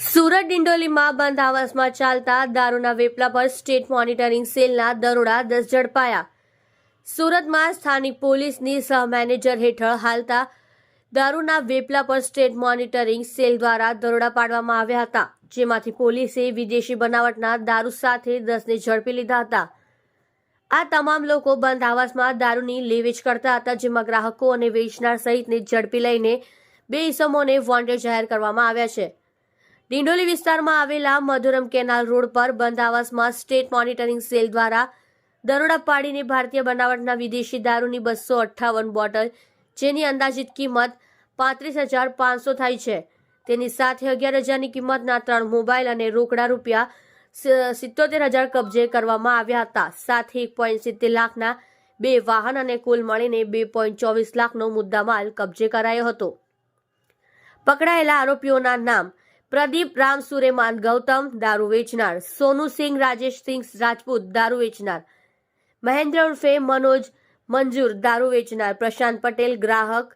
સુરત ડિંડોલીમાં બંધ આવાસમાં ચાલતા દારૂના વેપલા પર સ્ટેટ મોનિટરિંગ સેલના દરોડા 10 ઝડપાયા। સુરતમાં સ્થાનિક પોલીસની સહ મેનેજર હેઠળ હાલતા દારૂના વેપલા પર સ્ટેટ મોનિટરિંગ સેલ દ્વારા દરોડા પાડવામાં આવ્યા હતા, જેમાંથી પોલીસે વિદેશી બનાવટના દારૂ સાથે 10ને ઝડપી લીધા હતા। આ તમામ લોકો બંધ આવાસમાં દારૂની લેવેચ કરતા હતા, જેમાં ગ્રાહકો અને વેચનાર સહિતને ઝડપી લઈને 2 ઇસમોને વોન્ટેડ જાહેર કરવામાં આવ્યા છે। ડિંડોલી વિસ્તારમાં આવેલા મધુરમ કેનાલ રોડ પર બંધ આવાસમાં સ્ટેટ મોનિટરિંગ સેલ દ્વારા દરોડા પાડીને ભારતીય બનાવટના વિદેશી દારૂની 258 બોટલ, જેની અંદાજિત કિંમત 35,500 થાય છે, તેની સાથે 11,000ની કિંમતના 3 મોબાઈલ અને રોકડા રૂપિયા 77,000 કબજે કરવામાં આવ્યા હતા। સાથે 1.70 લાખના 2 વાહન અને કુલ મળીને 2.24 લાખનો મુદ્દામાલ કબજે કરાયો હતો। પકડાયેલા આરોપીઓના નામ: પ્રદીપ રામ સુરેમાન ગૌતમ, દારૂ વેચનાર; સોનુ સિંહ રાજેશ સિંહ રાજપૂત, દારૂ વેચનાર; મહેન્દ્ર ઉર્ફે મનોજ મંજૂર, દારૂ વેચનાર; પ્રશાંત પટેલ, ગ્રાહક;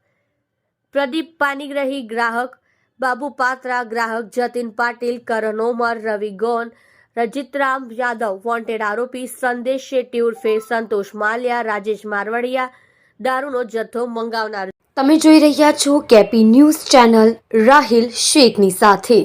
પ્રદીપ પાનીગ્રહી, ગ્રાહક; બાબુ પાત્રા, ગ્રાહક; જતીન પાટીલ, કરણ ઓમર, રવિ ગોન, રજીતરામ યાદવ, વોન્ટેડ આરોપી; સંદેશ શેટ્ટી ઉર્ફે સંતોષ માલિયા, રાજેશ મારવડિયા, દારૂનો જથ્થો મંગાવનાર। તમે જોઈ રહ્યા છો કેપી ન્યૂઝ ચેનલ રાહિલ શેખની સાથે।